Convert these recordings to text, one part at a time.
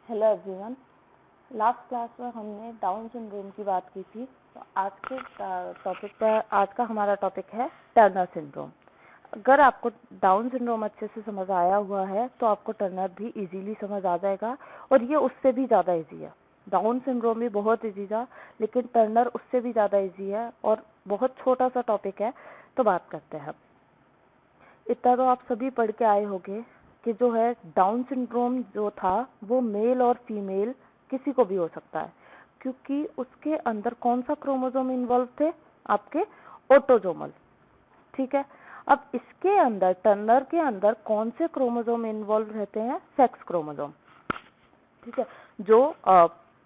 Hello everyone. Last class में हमने down syndrome की बात की थी। तो आज के टॉपिक पर आज का हमारा टॉपिक है टर्नर सिंड्रोम। अगर आपको डाउन सिंड्रोम अच्छे से समझ आया हुआ है तो आपको टर्नर भी इजीली समझ आ जाएगा, और ये उससे भी ज़्यादा इजी है। डाउन सिंड्रोम भी बहुत इजी था, लेकिन टर्नर उससे भी ज़्यादा इजी है और बहुत छोटा सा टॉपिक है। तो बात करते हैं। इतना तो आप सभी पढ़ के आए होंगे कि जो है डाउन सिंड्रोम जो था वो मेल और फीमेल किसी को भी हो सकता है, क्योंकि उसके अंदर कौन सा क्रोमोसोम इन्वॉल्व थे? आपके ऑटोसोमल। ठीक है। अब इसके अंदर टर्नर के अंदर कौन से क्रोमोसोम इन्वॉल्व रहते हैं? Sex chromosome. ठीक है। जो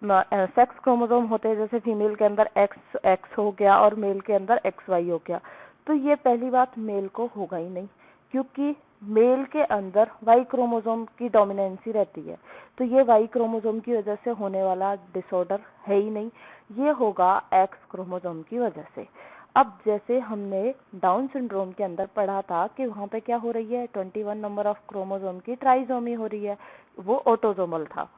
सेक्स क्रोमोसोम होते हैं, जैसे फीमेल के अंदर एक्स एक्स हो गया और मेल के अंदर एक्स वाई हो गया। तो ये पहली बात मेल को होगा ही नहीं, क्योंकि मेल के अंदर वाई क्रोमोसोम की डोमिनेंसी रहती है। तो ये वाई क्रोमोसोम की वजह से होने वाला डिसऑर्डर है ही नहीं, ये होगा एक्स क्रोमोसोम की वजह से। अब जैसे हमने डाउन सिंड्रोम के अंदर पढ़ा था कि वहाँ पे क्या हो रही है, 21 नंबर ऑफ क्रोमोसोम की ट्राइसोमी हो रही है। वो ऑटोसोमल था,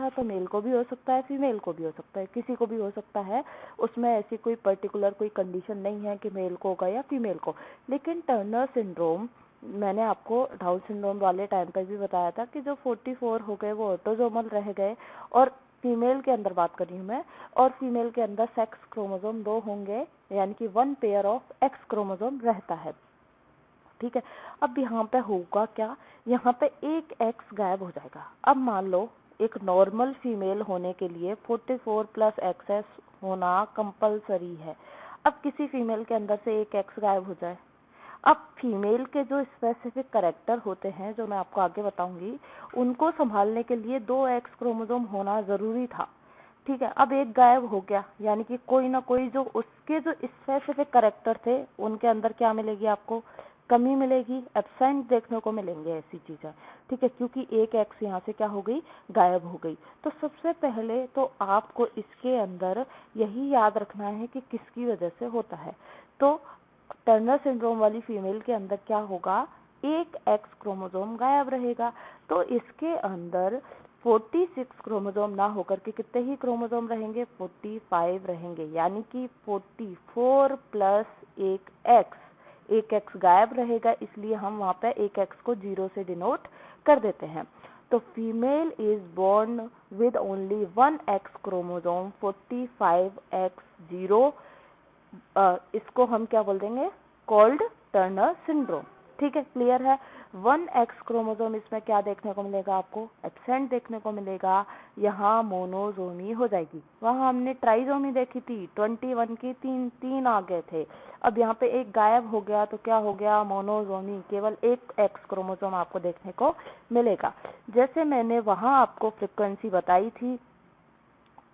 तो मेल को भी हो सकता है, फीमेल को भी हो सकता है, किसी को भी हो सकता है। उसमें ऐसी कोई पर्टिकुलर कोई कंडीशन नहीं है कि मेल को होगा या फीमेल को। लेकिन टर्नर सिंड्रोम, मैंने आपको डाउन सिंड्रोम वाले टाइम पर भी बताया था कि जो 44 हो गए वो ऑटोसोमल रह गए, और फीमेल के अंदर बात कर रही हूँ मैं, और फीमेल के अंदर सेक्स क्रोमोसोम 2 होंगे, यानी कि 1 पेयर ऑफ एक्स क्रोमोसोम रहता है। ठीक है। अब यहाँ पे होगा क्या, यहाँ पे एक एक्स गायब हो जाएगा। अब मान लो एक नॉर्मल फीमेल होने के लिए 44 प्लस एक्सएस होना कंपलसरी है। अब किसी फीमेल के अंदर से एक एक्स गायब हो जाए, अब फीमेल के जो स्पेसिफिक कैरेक्टर होते हैं, जो मैं आपको आगे बताऊंगी, उनको संभालने के लिए 2 एक्स क्रोमोसोम होना जरूरी था। ठीक है। अब एक गायब हो गया, यानी कि कोई ना कोई जो उसके जो स्पेसिफिक कैरेक्टर थे उनके अंदर क्या मिलेगी आपको? कमी मिलेगी, एब्सेंट देखने को मिलेंगे ऐसी चीजें। ठीक है, क्योंकि एक एक्स यहाँ से क्या हो गई, गायब हो गई। तो सबसे पहले तो आपको इसके अंदर यही याद रखना है कि किसकी वजह से होता है। तो टर्नर सिंड्रोम वाली फीमेल के अंदर क्या होगा, एक एक्स क्रोमोसोम गायब रहेगा। तो इसके अंदर 46 क्रोमोसोम ना होकर के कितने ही क्रोमोसोम रहेंगे? 45 रहेंगे, यानी कि 44 प्लस एक एक्स गायब रहेगा, इसलिए हम वहां पे एक एक्स को 0 से डिनोट कर देते हैं। तो female is born with only 1 X chromosome, 45x0। इसको हम क्या बोल देंगे? Called Turner syndrome. ठीक है, क्लियर है। 1 एक्स क्रोमोसोम इसमें क्या देखने को मिलेगा आपको? एब्सेंट देखने को मिलेगा। यहाँ मोनोजोमी हो जाएगी। वहाँ हमने ट्राइजोमी देखी थी, 21 की तीन आ गए थे। अब यहाँ पे एक गायब हो गया तो क्या हो गया? मोनोजोमी। केवल एक एक्स क्रोमोसोम आपको देखने को मिलेगा। जैसे मैंने वहाँ आपको फ्रिक्वेंसी बताई थी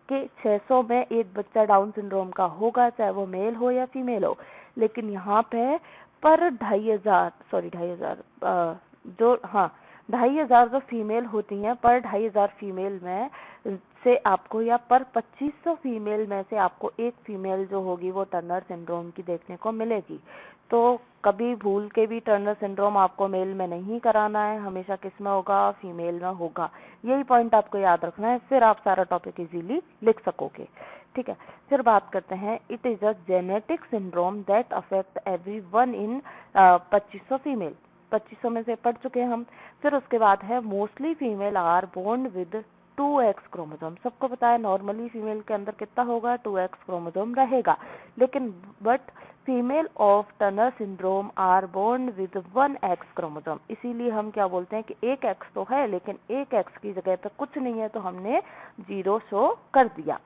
कि 600 में एक बच्चा डाउन सिंड्रोम का होगा, चाहे वो मेल हो या फीमेल हो। लेकिन यहाँ पे पर 2,500 जो फीमेल होती हैं, पर 2,500 फीमेल में से आपको, या पर 2500 फीमेल में से आपको एक फीमेल जो होगी वो टर्नर सिंड्रोम की देखने को मिलेगी। तो कभी भूल के भी टर्नर सिंड्रोम आपको मेल में नहीं कराना है, हमेशा किस में होगा? फीमेल में होगा। यही पॉइंट आपको याद रखना है, फिर आप सारा टॉपिक इजीली लिख सकोगे। ठीक है, फिर बात करते हैं। It is a genetic syndrome that affect everyone in 2500 female. 2500 में से पढ़ चुके हैं हम। फिर उसके बाद है mostly female are born with 2 X chromosome. सबको पता है नॉर्मली फीमेल के अंदर कितना होगा? 2 एक्स क्रोमोसोम रहेगा। लेकिन but female of Turner syndrome are born with 1 X chromosome. इसीलिए हम क्या बोलते हैं कि एक एक्स तो है, लेकिन एक एक्स की जगह पे कुछ नहीं है, तो हमने 0 शो कर दिया।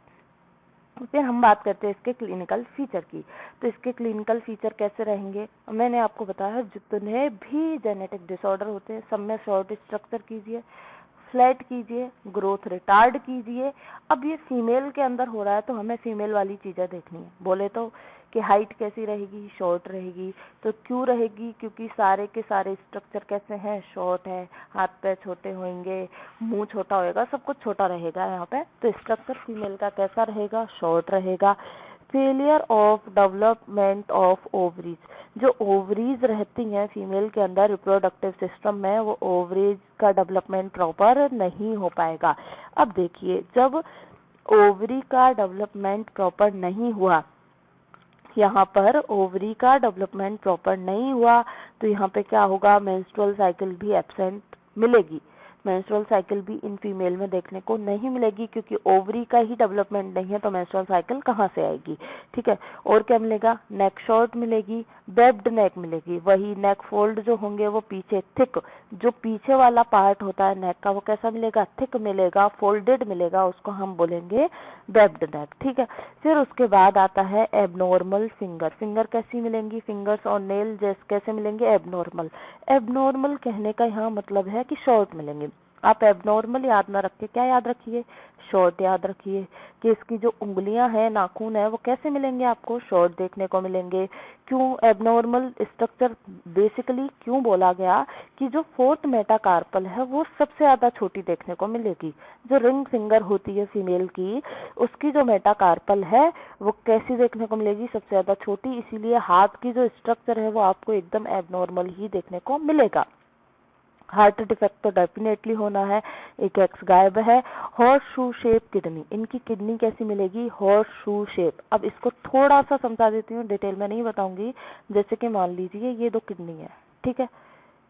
फिर हम बात करते हैं इसके क्लिनिकल फीचर की। तो इसके क्लिनिकल फीचर कैसे रहेंगे? मैंने आपको बताया, जितने भी जेनेटिक डिसऑर्डर होते हैं सब में शॉर्ट स्ट्रक्चर कीजिए, फ्लैट कीजिए, ग्रोथ रिटार्ड कीजिए। अब ये फीमेल के अंदर हो रहा है तो हमें फीमेल वाली चीजें देखनी है। बोले तो कि हाइट कैसी रहेगी? शॉर्ट रहेगी। तो क्यों रहेगी? क्योंकि सारे के सारे स्ट्रक्चर कैसे हैं? शॉर्ट है। हाथ पैर छोटे होंगे, मुंह छोटा होएगा, सब कुछ छोटा रहेगा यहाँ पे। तो स्ट्रक्चर फीमेल का कैसा रहेगा? शॉर्ट रहेगा। Failure of development of ovaries, जो ओवरीज रहती हैं फीमेल के अंदर रिप्रोडक्टिव सिस्टम में, वो ओवरीज का डेवलपमेंट प्रॉपर नहीं हो पाएगा। अब देखिए, जब ओवरी का डेवलपमेंट प्रॉपर नहीं हुआ, यहाँ पर ओवरी का डेवलपमेंट प्रॉपर नहीं हुआ, तो यहाँ पे क्या होगा, मेंस्ट्रुअल साइकिल भी एब्सेंट मिलेगी। मेंस्ट्रुअल साइकिल भी इन फीमेल में देखने को नहीं मिलेगी, क्योंकि ओवरी का ही डेवलपमेंट नहीं है तो मेंस्ट्रुअल साइकिल कहाँ से आएगी। ठीक है, और क्या मिलेगा, नेक शॉर्ट मिलेगी, बेब्ड नेक मिलेगी। वही नेक फोल्ड जो होंगे वो पीछे थिक, जो पीछे वाला पार्ट होता है नेक का वो कैसा मिलेगा, थिक मिलेगा, फोल्डेड मिलेगा, उसको हम बोलेंगे बेब्ड नेक। ठीक है, फिर उसके बाद आता है एबनॉर्मल फिंगर। फिंगर कैसी मिलेंगी, फिंगर्स और नेल जैसे कैसे मिलेंगे, एबनॉर्मल। एबनॉर्मल कहने का यहाँ मतलब है कि शॉर्ट मिलेंगे। आप एबनॉर्मल याद ना रखिए, क्या याद रखिए, शॉर्ट याद रखिए, कि इसकी जो उंगलियां हैं, नाखून है, वो कैसे मिलेंगे, आपको शॉर्ट देखने को मिलेंगे। क्यों एबनॉर्मल स्ट्रक्चर बेसिकली क्यों बोला गया, कि जो फोर्थ मेटाकार्पल है वो सबसे ज्यादा छोटी देखने को मिलेगी। जो रिंग फिंगर होती है फीमेल की, उसकी जो मेटाकार्पल है वो कैसी देखने को मिलेगी, सबसे ज्यादा छोटी। इसीलिए हाथ की जो स्ट्रक्चर है वो आपको एकदम एबनॉर्मल ही देखने को मिलेगा। हार्ट डिफेक्ट तो डेफिनेटली होना है, एक एक्स गायब है। हॉर्स शू शेप किडनी, इनकी किडनी कैसी मिलेगी, हॉर्स शू शेप। अब इसको थोड़ा सा समझा देती हूँ, डिटेल में नहीं बताऊंगी। जैसे कि मान लीजिए ये दो किडनी है, ठीक है,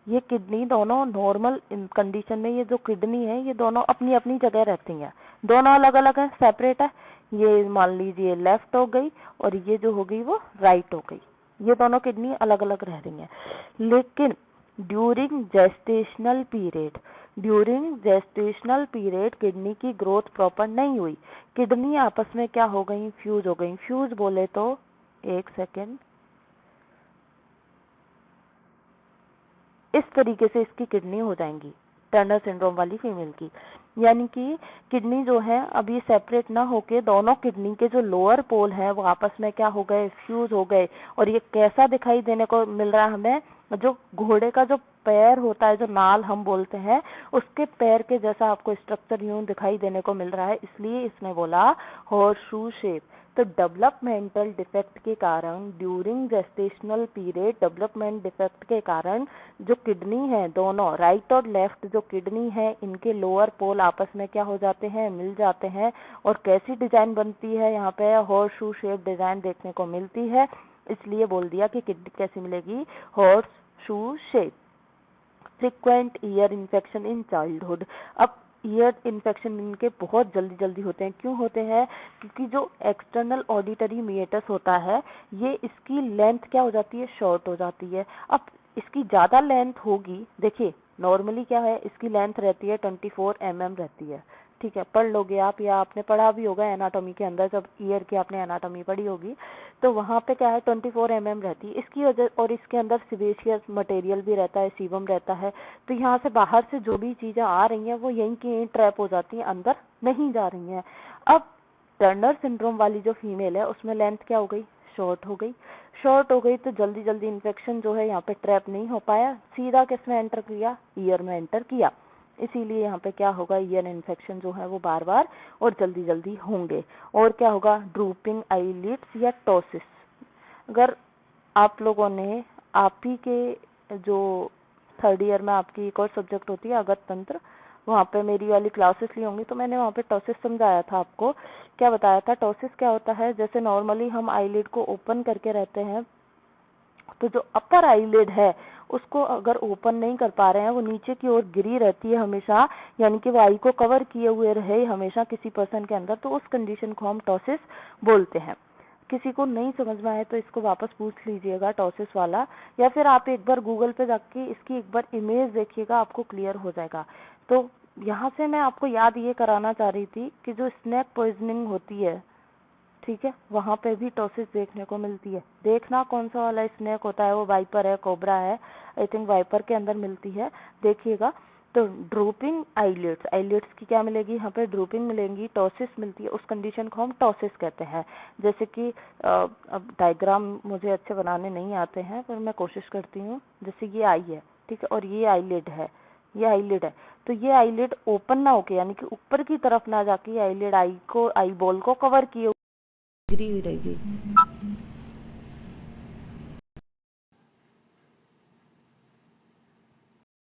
ये किडनी दोनों नॉर्मल कंडीशन में, ये जो किडनी है ये दोनों अपनी अपनी जगह रहती हैं, दोनों अलग अलग है, सेपरेट है। ये मान लीजिए लेफ्ट हो गई और ये जो हो गई वो राइट हो गई, ये दोनों किडनी अलग अलग रह रही हैं। लेकिन ड्यूरिंग जेस्टेशनल पीरियड किडनी की ग्रोथ प्रॉपर नहीं हुई, किडनी आपस में क्या हो गई, फ्यूज हो गई। फ्यूज बोले तो, एक सेकेंड, इस तरीके से इसकी किडनी हो जाएंगी टर्नर सिंड्रोम वाली फीमेल की। यानी कि किडनी जो है अब ये सेपरेट ना होके दोनों किडनी के जो लोअर पोल है वो आपस में क्या हो गए, फ्यूज हो गए। और ये कैसा दिखाई देने को मिल रहा है हमें, जो घोड़े का जो पैर होता है, जो नाल हम बोलते हैं, उसके पैर के जैसा आपको स्ट्रक्चर यूं दिखाई देने को मिल रहा है, इसलिए इसने बोला हॉर्स शू शेप। तो डेवलपमेंटल डिफेक्ट के कारण, during gestational period development defect के कारण जो किडनी है, दोनों राइट और लेफ्ट जो किडनी है, इनके लोअर पोल आपस में क्या हो जाते हैं, मिल जाते हैं। और कैसी डिजाइन बनती है, यहाँ पे हॉर्स शू शेप डिजाइन देखने को मिलती है, इसलिए बोल दिया कि किडनी कैसी मिलेगी, horse shoe shape. Frequent ear infection in childhood. अब ईयर इन्फेक्शन इनके बहुत जल्दी जल्दी होते हैं। क्यों होते हैं, क्योंकि जो एक्सटर्नल ऑडिटरी मीएटस होता है, ये इसकी लेंथ क्या हो जाती है, शॉर्ट हो जाती है। अब इसकी ज्यादा लेंथ होगी, देखिए नॉर्मली क्या है, इसकी लेंथ रहती है 24 mm रहती है। ठीक है, पढ़ लोगे आप, या आपने पढ़ा भी होगा एनाटॉमी के अंदर, जब ईयर की आपने एनाटॉमी पढ़ी होगी तो वहां पे क्या है 24 mm रहती है इसकी वजह। और इसके अंदर सिबेशियस मटेरियल भी रहता है, सीबम रहता है। तो यहाँ से बाहर से जो भी चीजें आ रही हैं वो यहीं की यहीं ट्रैप हो जाती हैं, अंदर नहीं जा रही हैं। अब टर्नर सिंड्रोम वाली जो फीमेल है उसमें लेंथ क्या हो गई, शॉर्ट हो गई। शॉर्ट हो गई तो जल्दी जल्दी इन्फेक्शन जो है यहाँ पे ट्रैप नहीं हो पाया, सीधा किस में एंटर किया, ईयर में एंटर किया। इसीलिए यहाँ पे क्या होगा, ईयर इन्फेक्शन जो है वो बार बार और जल्दी जल्दी होंगे। और क्या होगा, ड्रूपिंग आईलिड्स या टोसिस। अगर आप लोगों ने, आप ही के जो थर्ड ईयर में आपकी एक और सब्जेक्ट होती है अगत तंत्र, वहाँ पे मेरी वाली क्लासेस ली होंगी तो मैंने वहाँ पे टोसिस समझाया था आपको। क्या बताया था, टोसिस क्या होता है, जैसे नॉर्मली हम आईलिड को ओपन करके रहते हैं, तो जो अपर आईलिड है उसको अगर ओपन नहीं कर पा रहे हैं, वो नीचे की ओर गिरी रहती है हमेशा, यानी कि वो आई को कवर किए हुए रहे हमेशा किसी पर्सन के अंदर, तो उस कंडीशन को हम टोसिस बोलते हैं। किसी को नहीं समझ में आए तो इसको वापस पूछ लीजिएगा टोसिस वाला, या फिर आप एक बार गूगल पे जाके इसकी एक बार इमेज देखिएगा, आपको क्लियर हो जाएगा। तो यहाँ से मैं आपको याद ये कराना चाह रही थी कि जो स्नेक पॉइजनिंग होती है, ठीक है, वहां पे भी टोसिस देखने को मिलती है। देखना कौन सा वाला स्नेक होता है, वो वाइपर है, कोबरा है, आई थिंक वाइपर के अंदर मिलती है, देखिएगा। तो ड्रूपिंग आईलिड्स, आईलिड्स की क्या मिलेगी, यहाँ पे ड्रूपिंग मिलेंगी, टोसिस मिलती है, उस कंडीशन को हम टोसिस कहते हैं। जैसे कि अब डायग्राम मुझे अच्छे बनाने नहीं आते हैं पर मैं कोशिश करती हूँ। जैसे ये आई है, ठीक है, और ये आईलिड है, ये आईलिड है, तो ये आईलिड ओपन ना होके, यानी कि ऊपर की तरफ ना जाके आईलिड आई बॉल को कवर किए गिरी हुई रहेगी।